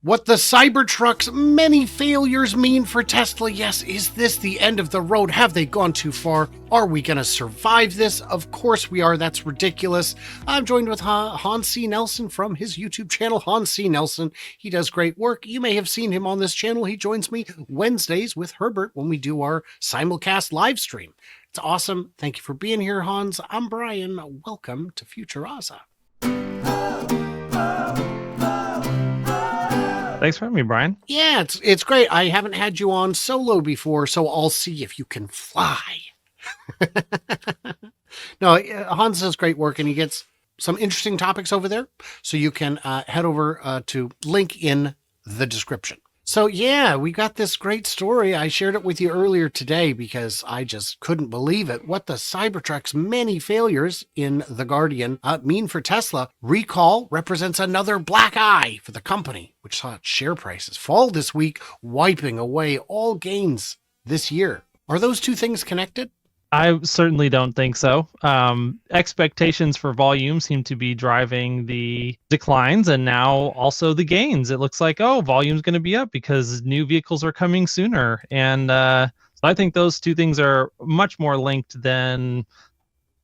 What the Cybertruck's many failures mean for Tesla. Yes, is this the end of the road? Have they gone too far? Are we going to survive this? Of course we are. That's ridiculous. I'm joined with Hans C. Nelson from his YouTube channel, Hans C. Nelson. He does great work. You may have seen him on this channel. He joins me Wednesdays with Herbert when we do our simulcast live stream. It's awesome. Thank you for being here, Hans. I'm Brian. Welcome to Futuraza. Thanks for having me, Brian. Yeah, it's great. I haven't had you on solo before, so I'll see if you can fly. No, Hans does great work, and he gets some interesting topics over there. So you can head over to link in the description. So yeah, we got this great story. I shared it with you earlier today because I just couldn't believe it. What the Cybertruck's many failures in The Guardian mean for Tesla. Recall represents another black eye for the company, which saw its share prices fall this week, wiping away all gains this year. Are those two things connected? I certainly don't think so. Expectations for volume seem to be driving the declines and now also the gains. It looks like, volume's going to be up because new vehicles are coming sooner. And so I think those two things are much more linked than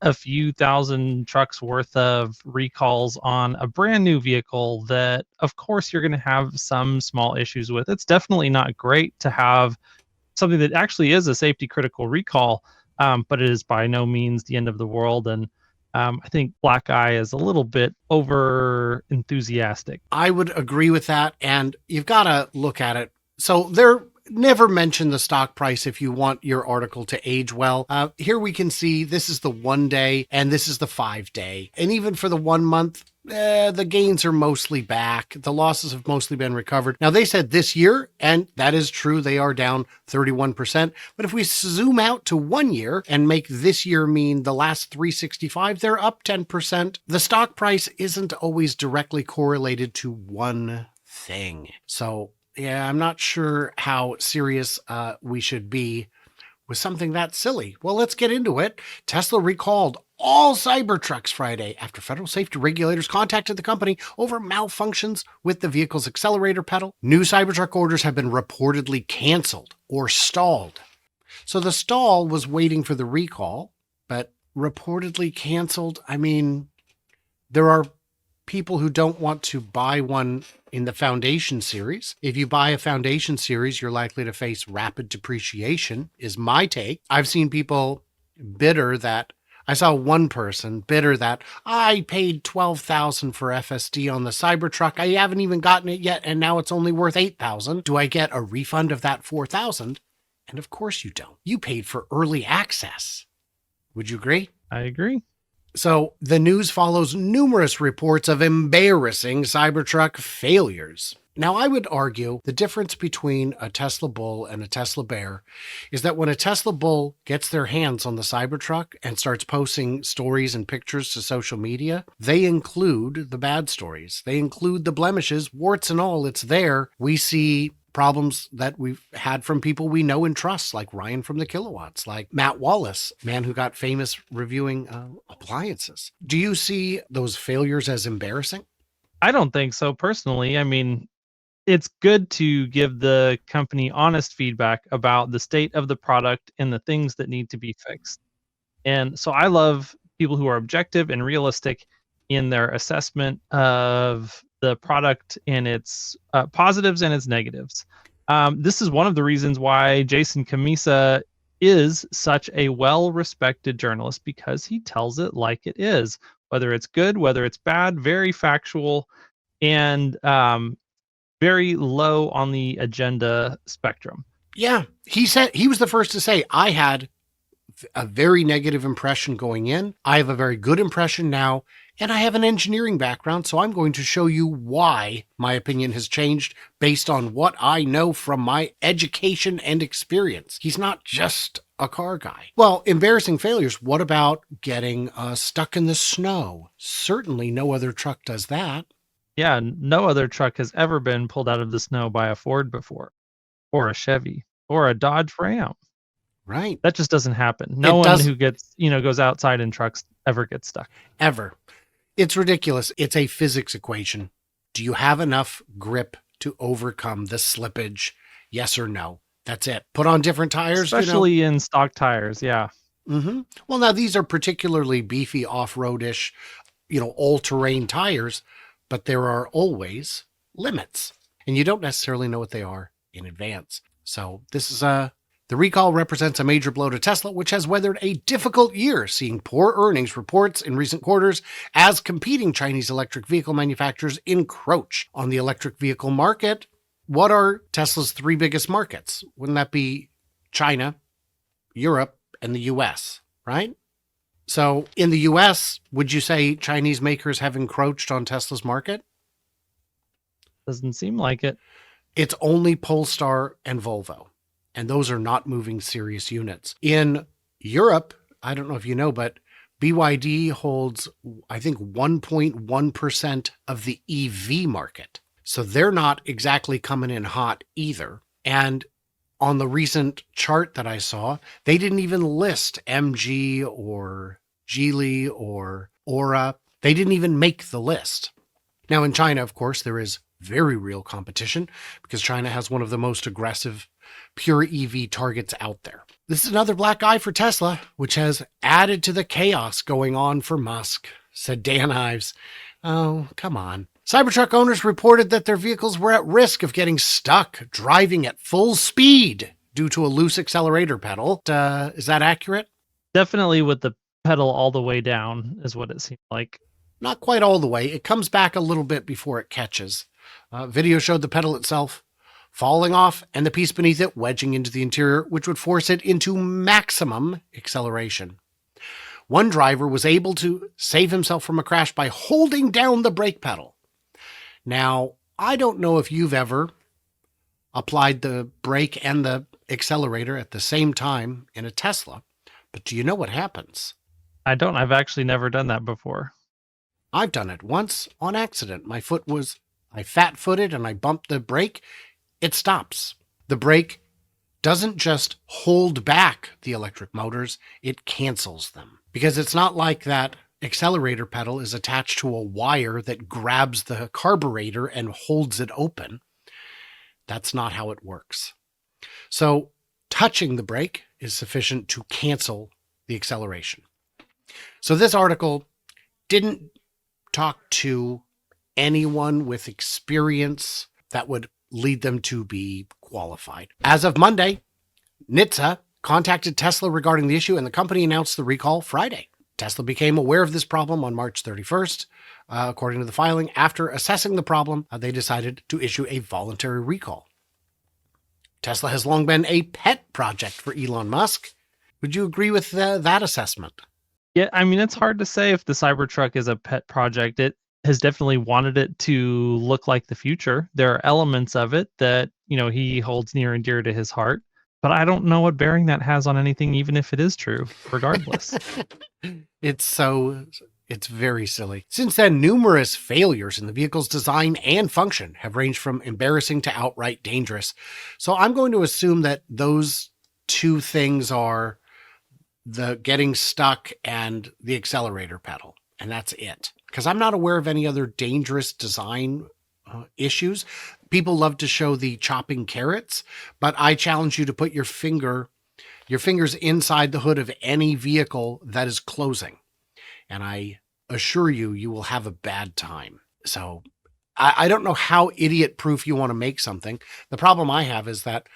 a few thousand trucks worth of recalls on a brand new vehicle that, of course, you're going to have some small issues with. It's definitely not great to have something that actually is a safety critical recall. But it is by no means the end of the world. And I think black eye is a little bit over enthusiastic. I would agree with that. And you've got to look at it. So never mention the stock price if you want your article to age well. Here we can see this is the 1 day and this is the 5 day. And even for the 1 month, the gains are mostly back. The losses have mostly been recovered. Now, they said this year, and that is true, they are down 31%. But if we zoom out to 1 year and make this year mean the last 365, they're up 10%. The stock price isn't always directly correlated to one thing. So, yeah, I'm not sure how serious we should be with something that silly. Well, let's get into it. Tesla recalled all Cybertrucks Friday after federal safety regulators contacted the company over malfunctions with the vehicle's accelerator pedal. New Cybertruck orders have been reportedly canceled or stalled. So the stall was waiting for the recall, but reportedly canceled. I mean, there are people who don't want to buy one in the Foundation series. If you buy a Foundation series, you're likely to face rapid depreciation, is my take. I've seen people bitter that I saw one person bitter that I paid $12,000 for FSD on the Cybertruck. I haven't even gotten it yet, and now it's only worth $8,000. Do I get a refund of that $4,000? And of course you don't. You paid for early access. Would you agree? I agree. So the news follows numerous reports of embarrassing Cybertruck failures. Now, I would argue the difference between a Tesla bull and a Tesla bear is that when a Tesla bull gets their hands on the Cybertruck and starts posting stories and pictures to social media, they include the bad stories. They include the blemishes, warts and all. It's there. We see problems that we've had from people we know and trust, like Ryan from the Kilowatts, like Matt Wallace, man who got famous reviewing appliances. Do you see those failures as embarrassing? I don't think so personally. I mean, it's good to give the company honest feedback about the state of the product and the things that need to be fixed. And so I love people who are objective and realistic in their assessment of the product and its positives and its negatives. This is one of the reasons why Jason Camisa is such a well-respected journalist, because he tells it like it is, whether it's good, whether it's bad, very factual, and very low on the agenda spectrum. Yeah, he said he was the first to say, I had a very negative impression going in. I have a very good impression now, and I have an engineering background, so I'm going to show you why my opinion has changed based on what I know from my education and experience. He's not just a car guy. Well, embarrassing failures. What about getting stuck in the snow? Certainly no other truck does that. Yeah, no other truck has ever been pulled out of the snow by a Ford before, or a Chevy, or a Dodge Ram. Right. That just doesn't happen. No one who gets, goes outside in trucks ever gets stuck. Ever. It's ridiculous. It's a physics equation. Do you have enough grip to overcome the slippage? Yes or no? That's it. Put on different tires, Especially in stock tires, yeah. Well, now these are particularly beefy off-roadish, all-terrain tires, but there are always limits, and you don't necessarily know what they are in advance. So this is the recall represents a major blow to Tesla, which has weathered a difficult year, seeing poor earnings reports in recent quarters as competing Chinese electric vehicle manufacturers encroach on the electric vehicle market. What are Tesla's three biggest markets? Wouldn't that be China, Europe, and the US, right? So in the US, would you say Chinese makers have encroached on Tesla's market? Doesn't seem like it. It's only Polestar and Volvo, and those are not moving serious units. In Europe, I don't know if you know, but BYD holds, I think, 1.1% of the EV market. So they're not exactly coming in hot either. And on the recent chart that I saw, they didn't even list MG or Geely or Aura. They didn't even make the list. Now in China, of course, there is very real competition because China has one of the most aggressive pure EV targets out there. This is another black eye for Tesla, which has added to the chaos going on for Musk, said Dan Ives. Oh, come on. Cybertruck owners reported that their vehicles were at risk of getting stuck driving at full speed due to a loose accelerator pedal. Is that accurate? Definitely with the pedal all the way down is what it seemed like. Not quite all the way. It comes back a little bit before it catches. Video showed the pedal itself falling off and the piece beneath it wedging into the interior, which would force it into maximum acceleration. One driver was able to save himself from a crash by holding down the brake pedal. Now, I don't know if you've ever applied the brake and the accelerator at the same time in a Tesla, but do you know what happens? I don't. I've actually never done that before. I've done it once on accident. I fat-footed and I bumped the brake. It stops. The brake doesn't just hold back the electric motors, it cancels them. Because it's not like that accelerator pedal is attached to a wire that grabs the carburetor and holds it open. That's not how it works. So touching the brake is sufficient to cancel the acceleration. So this article didn't talk to anyone with experience that would lead them to be qualified. As of Monday, NHTSA contacted Tesla regarding the issue, and the company announced the recall Friday. Tesla became aware of this problem on March 31st. According to the filing, after assessing the problem, they decided to issue a voluntary recall. Tesla has long been a pet project for Elon Musk. Would you agree with that assessment? Yeah, I mean, it's hard to say if the Cybertruck is a pet project. It has definitely wanted it to look like the future. There are elements of it that, he holds near and dear to his heart. But I don't know what bearing that has on anything, even if it is true, regardless. It's very silly. Since then, numerous failures in the vehicle's design and function have ranged from embarrassing to outright dangerous. So I'm going to assume that those two things are the getting stuck and the accelerator pedal, and that's it. Because I'm not aware of any other dangerous design issues. People love to show the chopping carrots, but I challenge you to put your fingers inside the hood of any vehicle that is closing. And I assure you, you will have a bad time. So I don't know how idiot proof you want to make something. The problem I have is that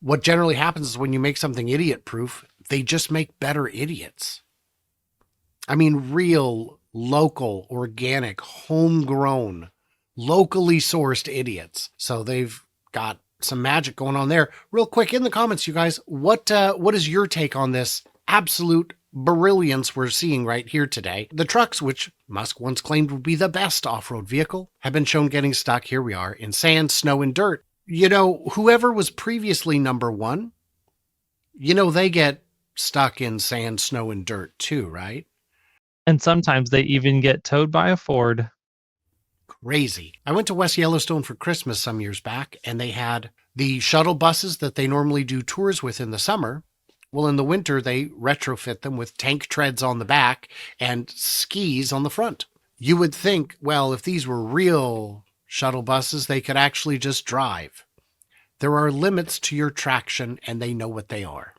what generally happens is when you make something idiot proof, they just make better idiots. I mean, real, local, organic, homegrown, locally sourced idiots. So they've got some magic going on there. Real quick, in the comments, you guys, what is your take on this absolute brilliance we're seeing right here today? The trucks, which Musk once claimed would be the best off-road vehicle, have been shown getting stuck. Here we are in sand, snow, and dirt. Whoever was previously number one, they get stuck in sand, snow, and dirt too, right? And sometimes they even get towed by a Ford. Crazy. I went to West Yellowstone for Christmas some years back, and they had the shuttle buses that they normally do tours with in the summer. Well, in the winter, they retrofit them with tank treads on the back and skis on the front. You would think, well, if these were real shuttle buses, they could actually just drive. There are limits to your traction, and they know what they are.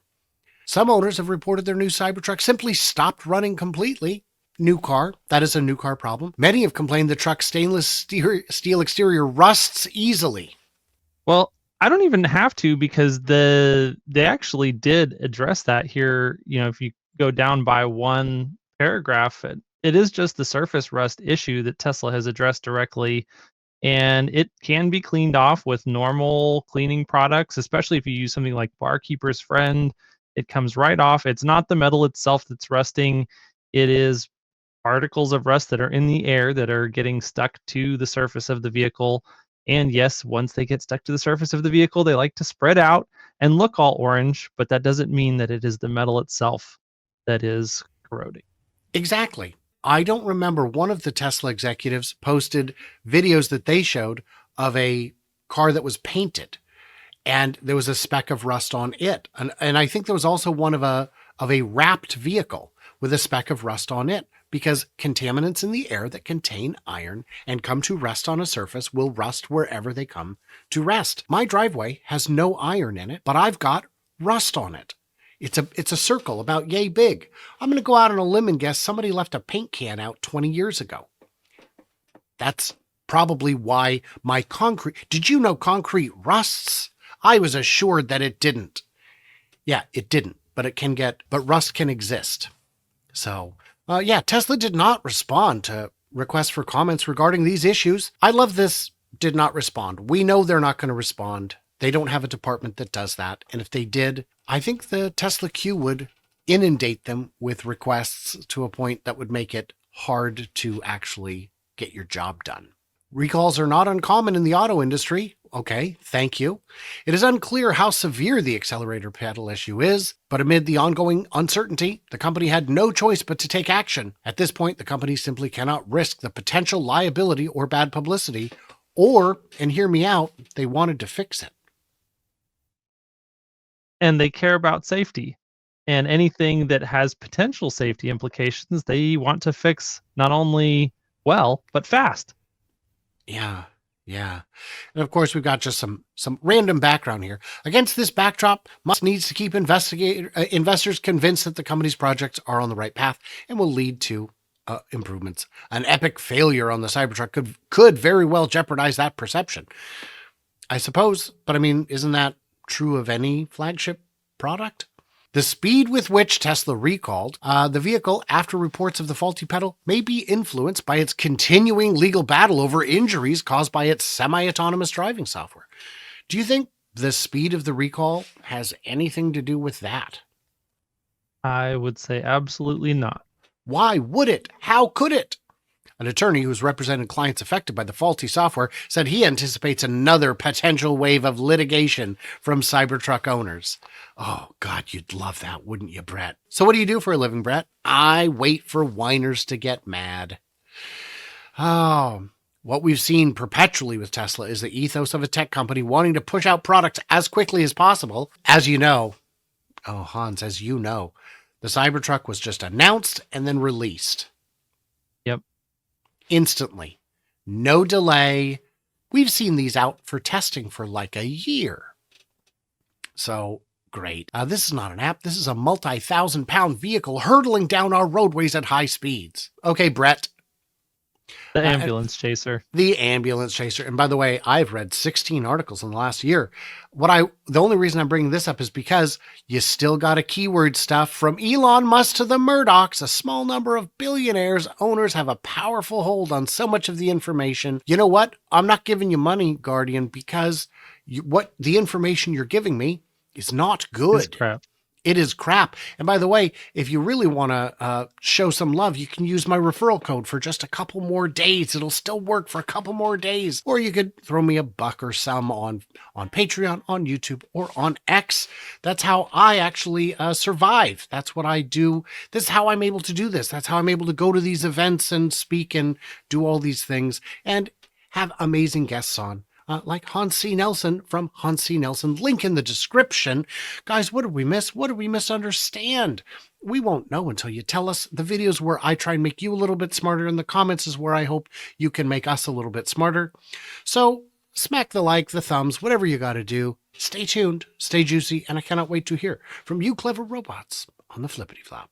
Some owners have reported their new Cybertruck simply stopped running completely. New car, that is a new car problem. Many have complained the truck's stainless steel exterior rusts easily. Well, I don't even have to because they actually did address that here. If you go down by one paragraph, it is just the surface rust issue that Tesla has addressed directly, and it can be cleaned off with normal cleaning products, especially if you use something like Barkeeper's Friend. It comes right off. It's not the metal itself that's rusting. It is particles of rust that are in the air that are getting stuck to the surface of the vehicle. And yes, once they get stuck to the surface of the vehicle, they like to spread out and look all orange, but that doesn't mean that it is the metal itself that is corroding. Exactly. I don't remember, one of the Tesla executives posted videos that they showed of a car that was painted and there was a speck of rust on it. And I think there was also one of a wrapped vehicle with a speck of rust on it, because contaminants in the air that contain iron and come to rest on a surface will rust wherever they come to rest. My driveway has no iron in it, but I've got rust on it. It's a circle about yay big. I'm going to go out on a limb and guess somebody left a paint can out 20 years ago. That's probably why my concrete... Did you know concrete rusts? I was assured that it didn't. Yeah, it didn't, but rust can exist. So, Tesla did not respond to requests for comments regarding these issues. I love this did not respond. We know they're not going to respond. They don't have a department that does that. And if they did, I think the Tesla queue would inundate them with requests to a point that would make it hard to actually get your job done. Recalls are not uncommon in the auto industry. Okay, thank you. It is unclear how severe the accelerator pedal issue is, but amid the ongoing uncertainty, the company had no choice but to take action. At this point, the company simply cannot risk the potential liability or bad publicity, or, and hear me out, they wanted to fix it. And they care about safety. And anything that has potential safety implications, they want to fix not only well, but fast. Yeah. And of course, we've got just some random background here. Against this backdrop, Musk needs to keep investors convinced that the company's projects are on the right path and will lead to improvements. An epic failure on the Cybertruck could very well jeopardize that perception, I suppose. But I mean, isn't that true of any flagship product? The speed with which Tesla recalled the vehicle after reports of the faulty pedal may be influenced by its continuing legal battle over injuries caused by its semi-autonomous driving software. Do you think the speed of the recall has anything to do with that? I would say absolutely not. Why would it? How could it? An attorney who's represented clients affected by the faulty software said he anticipates another potential wave of litigation from Cybertruck owners. Oh, God, you'd love that, wouldn't you, Brett? So what do you do for a living, Brett? I wait for whiners to get mad. Oh, what we've seen perpetually with Tesla is the ethos of a tech company wanting to push out products as quickly as possible. As you know, Hans, as you know, the Cybertruck was just announced and then released. Yep. Instantly. No delay. We've seen these out for testing for like a year. So great. This is not an app. This is a multi-thousand-pound vehicle hurtling down our roadways at high speeds. Okay, Brett. The ambulance chaser. The ambulance chaser. And by the way, I've read 16 articles in the last year. The only reason I'm bringing this up is because you still got a keyword stuff from Elon Musk to the Murdochs. A small number of billionaires owners have a powerful hold on so much of the information. You know what? I'm not giving you money, Guardian, because what the information you're giving me is not good. It's crap. It is crap. And by the way, if you really want to show some love, you can use my referral code for just a couple more days. It'll still work for a couple more days. Or you could throw me a buck or some on Patreon, on YouTube, or on X. That's how I actually survive. That's what I do. This is how I'm able to do this. That's how I'm able to go to these events and speak and do all these things and have amazing guests on. Like Hans C. Nelson from Hans C. Nelson. Link in the description. Guys, what did we miss? What did we misunderstand? We won't know until you tell us. The videos where I try and make you a little bit smarter, and the comments is where I hope you can make us a little bit smarter. So smack the like, the thumbs, whatever you got to do. Stay tuned, stay juicy, and I cannot wait to hear from you clever robots on the Flippity Flop.